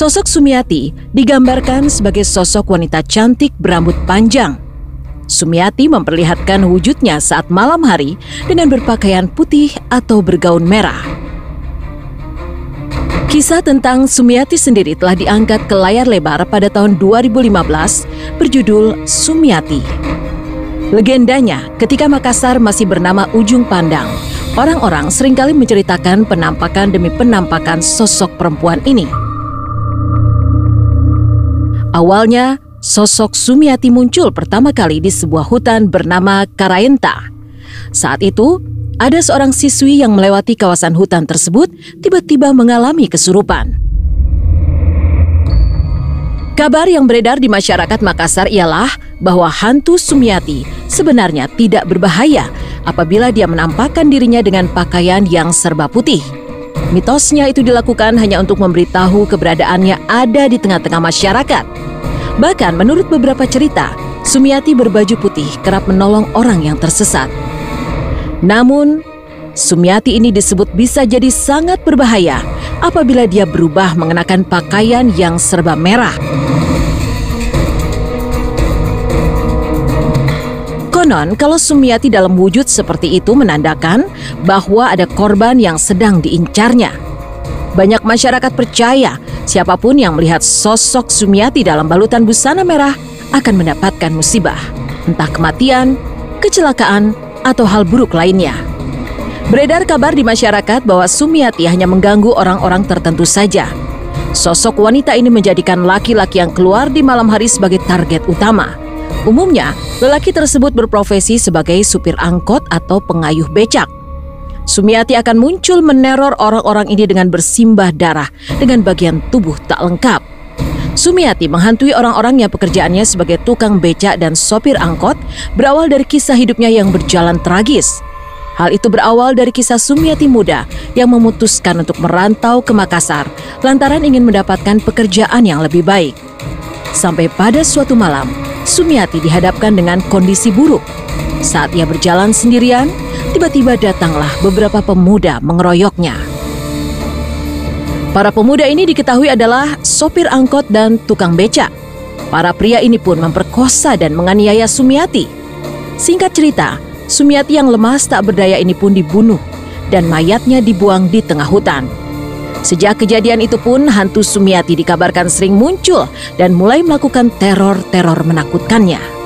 Sosok Sumiati digambarkan sebagai sosok wanita cantik berambut panjang. Sumiati memperlihatkan wujudnya saat malam hari dengan berpakaian putih atau bergaun merah. Kisah tentang Sumiati sendiri telah diangkat ke layar lebar pada tahun 2015 berjudul Sumiati. Legendanya, ketika Makassar masih bernama Ujung Pandang, orang-orang seringkali menceritakan penampakan demi penampakan sosok perempuan ini. Awalnya, sosok Sumiati muncul pertama kali di sebuah hutan bernama Karaenta. Saat itu, ada seorang siswi yang melewati kawasan hutan tersebut tiba-tiba mengalami kesurupan. Kabar yang beredar di masyarakat Makassar ialah bahwa hantu Sumiati sebenarnya tidak berbahaya apabila dia menampakkan dirinya dengan pakaian yang serba putih. Mitosnya itu dilakukan hanya untuk memberitahu keberadaannya ada di tengah-tengah masyarakat. Bahkan menurut beberapa cerita, Sumiati berbaju putih kerap menolong orang yang tersesat. Namun, Sumiati ini disebut bisa jadi sangat berbahaya apabila dia berubah mengenakan pakaian yang serba merah. Konon, kalau Sumiati dalam wujud seperti itu menandakan bahwa ada korban yang sedang diincarnya. Banyak masyarakat percaya siapapun yang melihat sosok Sumiati dalam balutan busana merah akan mendapatkan musibah, entah kematian, kecelakaan, atau hal buruk lainnya. Beredar kabar di masyarakat bahwa Sumiati hanya mengganggu orang-orang tertentu saja. Sosok wanita ini menjadikan laki-laki yang keluar di malam hari sebagai target utama. Umumnya, lelaki tersebut berprofesi sebagai supir angkot atau pengayuh becak. Sumiati akan muncul meneror orang-orang ini dengan bersimbah darah dengan bagian tubuh tak lengkap. Sumiati menghantui orang-orang yang pekerjaannya sebagai tukang becak dan sopir angkot berawal dari kisah hidupnya yang berjalan tragis. Hal itu berawal dari kisah Sumiati muda yang memutuskan untuk merantau ke Makassar lantaran ingin mendapatkan pekerjaan yang lebih baik. Sampai pada suatu malam, Sumiati dihadapkan dengan kondisi buruk. Saat ia berjalan sendirian, tiba-tiba datanglah beberapa pemuda mengeroyoknya. Para pemuda ini diketahui adalah sopir angkot dan tukang becak. Para pria ini pun memperkosa dan menganiaya Sumiati. Singkat cerita, Sumiati yang lemas tak berdaya ini pun dibunuh dan mayatnya dibuang di tengah hutan. Sejak kejadian itu pun, hantu Sumiati dikabarkan sering muncul dan mulai melakukan teror-teror menakutkannya.